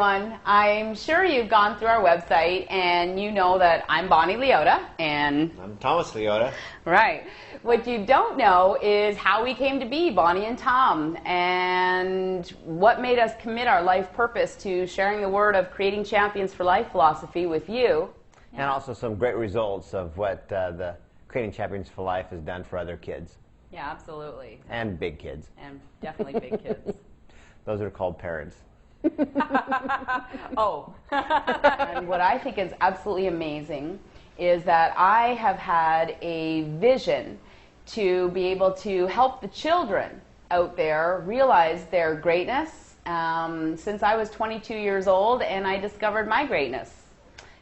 everyone. I'm sure you've gone through our website and you know that I'm Bonnie Leota and I'm Thomas Leota. Right. What you don't know is how we came to be Bonnie and Tom and what made us commit our life purpose to sharing the word of creating champions for life philosophy with you. And also some great results of what the Creating Champions for Life has done for other kids. Yeah, absolutely. And big kids. And definitely big kids. Those are called parents. Oh. And what I think is absolutely amazing is that I have had a vision to be able to help the children out there realize their greatness since I was 22 years old and I discovered my greatness.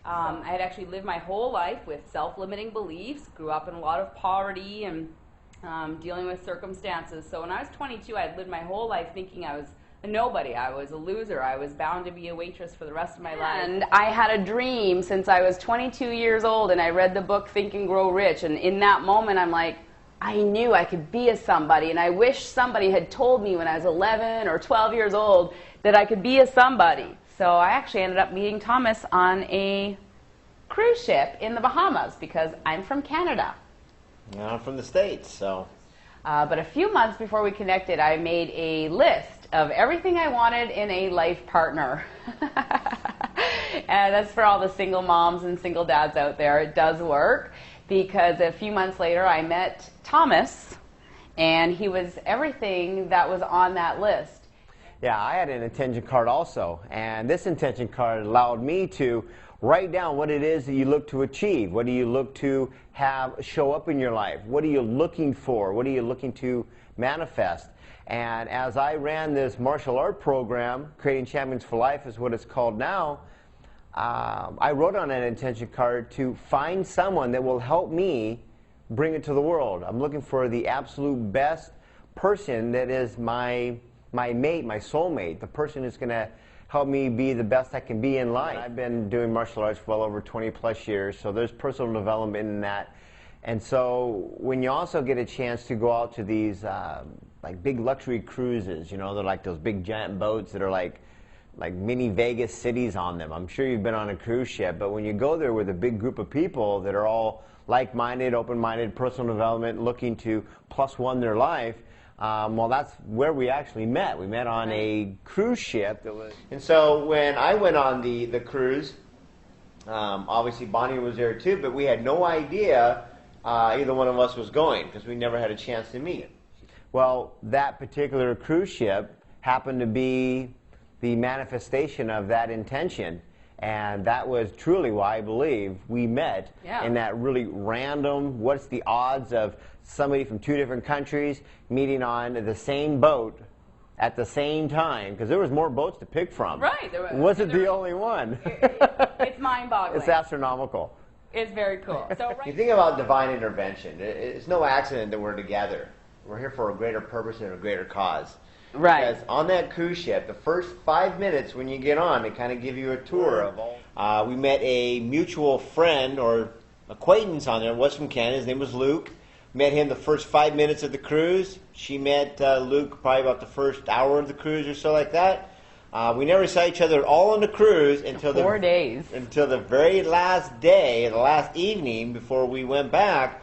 I had actually lived my whole life with self-limiting beliefs, grew up in a lot of poverty and dealing with circumstances. So when I was 22, I had lived my whole life thinking I was a nobody. I was a loser. I was bound to be a waitress for the rest of my life. And I had a dream since I was 22 years old, and I read the book Think and Grow Rich. And in that moment, I'm like, I knew I could be a somebody. And I wish somebody had told me when I was 11 or 12 years old that I could be a somebody. So I actually ended up meeting Thomas on a cruise ship in the Bahamas because I'm from Canada. Yeah, I'm from the States, so. But a few months before we connected, I made a list of everything I wanted in a life partner. And that's for all the single moms and single dads out there. It does work because a few months later I met Thomas and he was everything that was on that list. Yeah, I had an intention card also, and this intention card allowed me to write down what it is that you look to achieve. What do you look to have show up in your life? What are you looking for? What are you looking to manifest? And as I ran this martial art program, Creating Champions for Life is what it's called now, I wrote on an intention card to find someone that will help me bring it to the world. I'm looking for the absolute best person that is my mate, my soulmate, the person who's going to help me be the best I can be in life. I've been doing martial arts for well over 20 plus years, so there's personal development in that. And so when you also get a chance to go out to these like big luxury cruises, you know, they're like those big giant boats that are like mini Vegas cities on them. I'm sure you've been on a cruise ship, but when you go there with a big group of people that are all like-minded, open-minded, personal development, looking to +1 their life, well, that's where we actually met. We met on a cruise ship. And so when I went on the cruise, obviously Bonnie was there too, but we had no idea either one of us was going because we never had a chance to meet. Well, that particular cruise ship happened to be the manifestation of that intention. And that was truly why I believe we met in that really random, what's the odds of somebody from 2 different countries meeting on the same boat at the same time, because there was more boats to pick from. Right. There wasn't the only one. It's mind-boggling. It's astronomical. It's very cool. So You think about divine intervention. It's no accident that we're together. We're here for a greater purpose and a greater cause. Right. Because on that cruise ship, the first 5 minutes when you get on, they kind of give you a tour of all. We met a mutual friend or acquaintance on there. Was from Canada. His name was Luke. Met him the first 5 minutes of the cruise. She met Luke probably about the first hour of the cruise or so like that. We never saw each other all on the cruise until 4 days. Until the very last day, the last evening before we went back.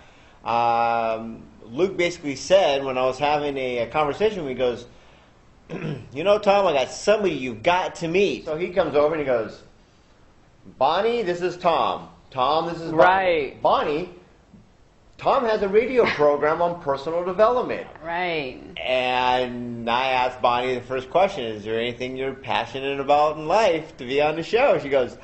Luke basically said, when I was having a conversation with me, he goes, you know, Tom, I got somebody you've got to meet. So he comes over and he goes, Bonnie, this is Tom. Tom, this is Bonnie. Right. Bonnie, Tom has a radio program on personal development. Right. And I asked Bonnie the first question, is there anything you're passionate about in life to be on the show? She goes,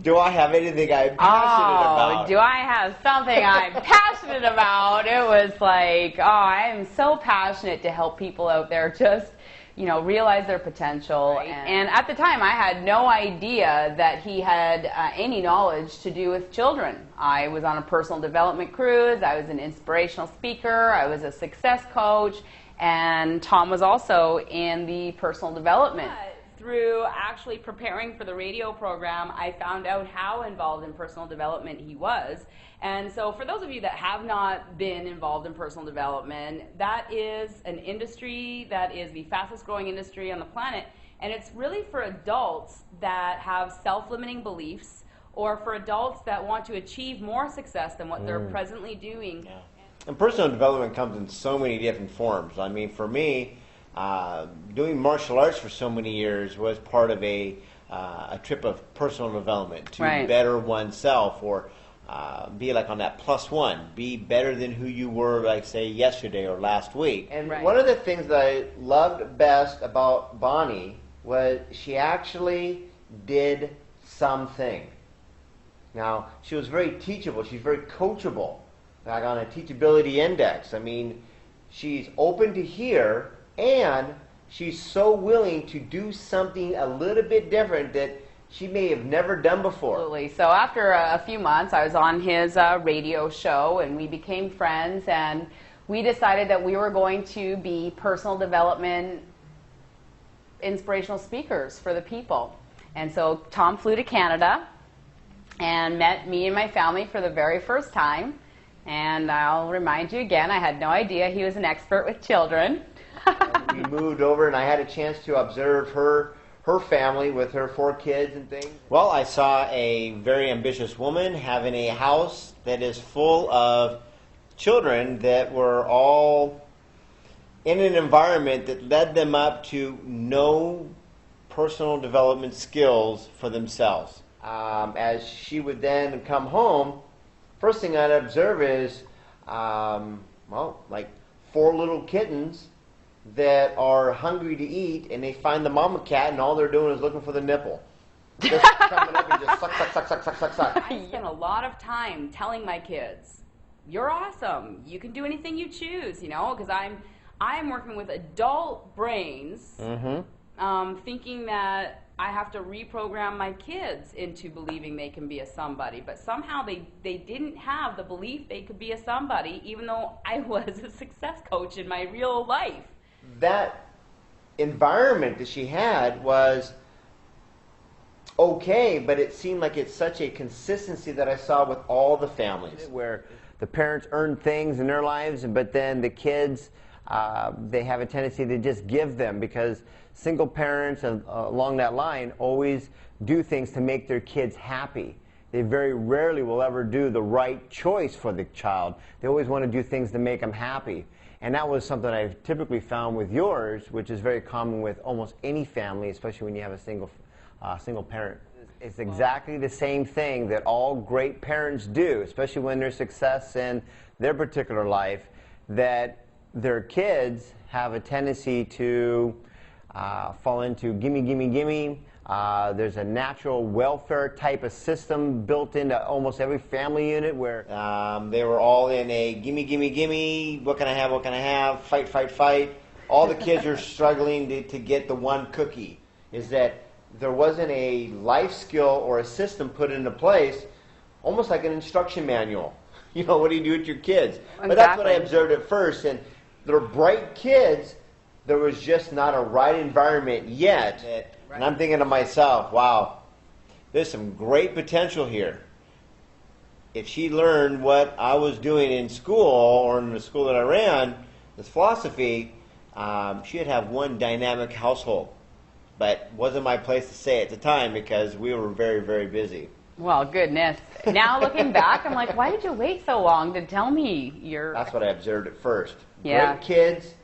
do I have anything I'm passionate about? Do I have something I'm passionate about? It was like, I am so passionate to help people out there just, you know, realize their potential. Right. And at the time, I had no idea that he had any knowledge to do with children. I was on a personal development cruise. I was an inspirational speaker. I was a success coach. And Tom was also in the personal development. Through actually preparing for the radio program, I found out how involved in personal development he was. And so for those of you that have not been involved in personal development, that is an industry that is the fastest growing industry on the planet. And it's really for adults that have self-limiting beliefs, or for adults that want to achieve more success than what they're presently doing. Yeah. And personal development comes in so many different forms. I mean, for me, doing martial arts for so many years was part of a trip of personal development to better oneself, or be like on that +1, be better than who you were, like say yesterday or last week. And one of the things that I loved best about Bonnie was she actually did something. Now, she was very teachable. She's very coachable. Like on a teachability index. I mean, she's open to hear, and she's so willing to do something a little bit different that she may have never done before. Absolutely. So after a few months, I was on his radio show, and we became friends, and we decided that we were going to be personal development inspirational speakers for the people. And so Tom flew to Canada and met me and my family for the very first time. And I'll remind you again, I had no idea he was an expert with children. We moved over, and I had a chance to observe her family with her 4 kids and things. Well, I saw a very ambitious woman having a house that is full of children that were all in an environment that led them up to no personal development skills for themselves. As she would then come home, first thing I'd observe is, like 4 little kittens that are hungry to eat, and they find the mama cat, and all they're doing is looking for the nipple. Just coming up and just suck, suck, suck, suck, suck, suck, suck. I spend a lot of time telling my kids, you're awesome. You can do anything you choose, you know, because I'm working with adult brains, thinking that I have to reprogram my kids into believing they can be a somebody. But somehow they didn't have the belief they could be a somebody, even though I was a success coach in my real life. That environment that she had was okay, but it seemed like it's such a consistency that I saw with all the families, where the parents earn things in their lives, but then the kids, they have a tendency to just give them, because single parents along that line always do things to make their kids happy. They very rarely will ever do the right choice for the child. They always want to do things to make them happy. And that was something I've typically found with yours, which is very common with almost any family, especially when you have a single parent. It's exactly the same thing that all great parents do, especially when there's success in their particular life, that their kids have a tendency to fall into gimme, gimme, gimme. There's a natural welfare type of system built into almost every family unit where they were all in a gimme, gimme, gimme, what can I have, what can I have, fight, fight, fight. All the kids are struggling to get the one cookie. Is that there wasn't a life skill or a system put into place, almost like an instruction manual. You know, what do you do with your kids? Exactly. But that's what I observed at first. And they're bright kids. There was just not a right environment yet. And I'm thinking to myself, wow, there's some great potential here. If she learned what I was doing in school, or in the school that I ran, this philosophy, she'd have one dynamic household. But wasn't my place to say at the time, because we were very, very busy. Well, goodness. Now looking back, I'm like, why did you wait so long to tell me your... That's what I observed at first. Yeah. Great kids,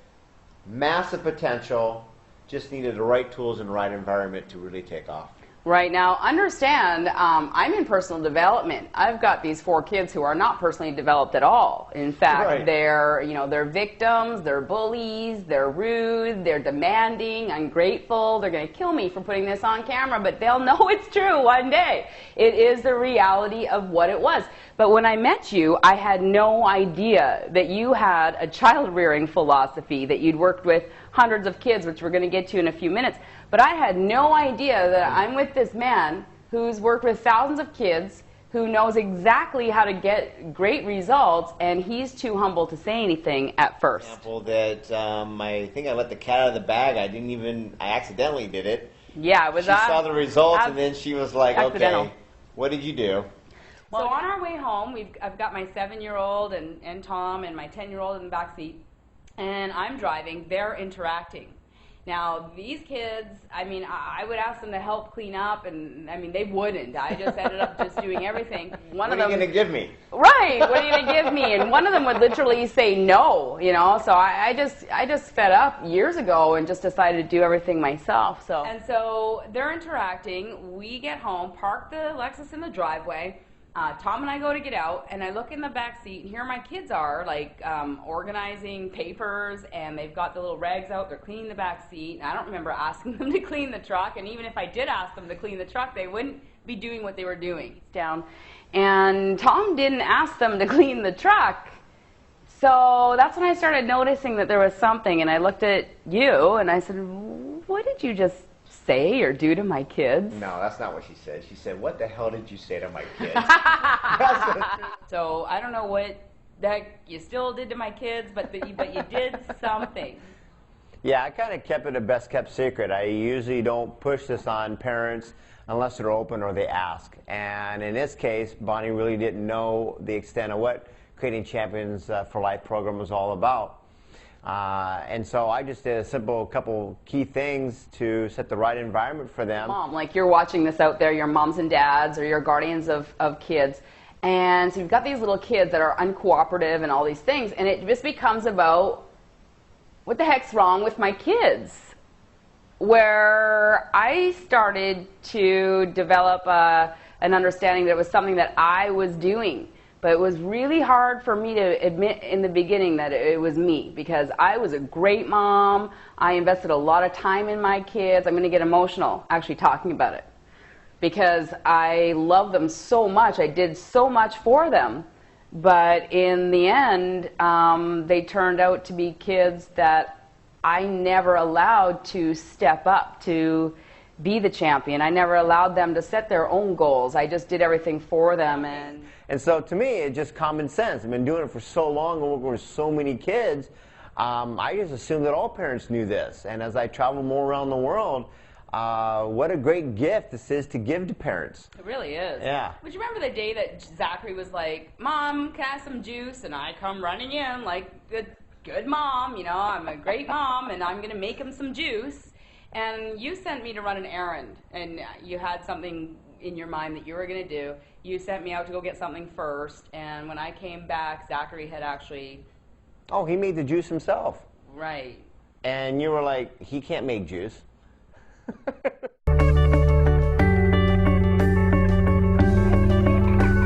massive potential, just needed the right tools and the right environment to really take off. Right. Now, understand, I'm in personal development. I've got these 4 kids who are not personally developed at all. In fact, they're victims, they're bullies, they're rude, they're demanding, ungrateful. They're going to kill me for putting this on camera, but they'll know it's true one day. It is the reality of what it was. But when I met you, I had no idea that you had a child-rearing philosophy, that you'd worked with hundreds of kids, which we're going to get to in a few minutes. But I had no idea that I'm with this man who's worked with thousands of kids, who knows exactly how to get great results, and he's too humble to say anything at first. Example that I think I let the cat out of the bag. I accidentally did it. Yeah, it was. She saw the results, and then she was like, accidental. "Okay, what did you do?" Well, so on our way home, I've got my 7-year-old and Tom and my 10-year-old in the back seat, and I'm driving. They're interacting. Now, these kids, I mean, I would ask them to help clean up, and I mean, they wouldn't. I just ended up just doing everything. What are you going to give me? Right, what are you going to give me? And one of them would literally say no, you know, so I just fed up years ago and just decided to do everything myself. And so they're interacting. We get home, park the Lexus in the driveway. Tom and I go to get out, and I look in the back seat, and here my kids are, like, organizing papers, and they've got the little rags out. They're cleaning the back seat. And I don't remember asking them to clean the truck, and even if I did ask them to clean the truck, they wouldn't be doing what they were doing. And Tom didn't ask them to clean the truck. So that's when I started noticing that there was something, and I looked at you, and I said, what did you just say or do to my kids? No, that's not what she said. She said, what the hell did you say to my kids? So I don't know what that you still did to my kids, but you did something. Yeah, I kind of kept it a best kept secret. I usually don't push this on parents unless they're open or they ask. And in this case, Bonnie really didn't know the extent of what Creating Champions for Life program was all about. And so I just did a simple couple key things to set the right environment for them. Mom, like you're watching this out there, your moms and dads or your guardians of kids. And so you've got these little kids that are uncooperative and all these things. And it just becomes about, what the heck's wrong with my kids? Where I started to develop an understanding that it was something that I was doing. But it was really hard for me to admit in the beginning that it was me, because I was a great mom. I invested a lot of time in my kids. I'm going to get emotional actually talking about it, because I love them so much. I did so much for them. But in the end, they turned out to be kids that I never allowed to step up to be the champion. I never allowed them to set their own goals. I just did everything for them. And so to me, it's just common sense. I've been doing it for so long and working with so many kids. I just assumed that all parents knew this. And as I travel more around the world, what a great gift this is to give to parents. It really is. Yeah. Would you remember the day that Zachary was like, Mom, can I have some juice? And I come running in like a good mom, you know, I'm a great mom, and I'm going to make him some juice. And you sent me to run an errand, and you had something in your mind that you were going to do. You sent me out to go get something first, and when I came back, Zachary had actually... Oh, he made the juice himself. Right. And you were like, he can't make juice.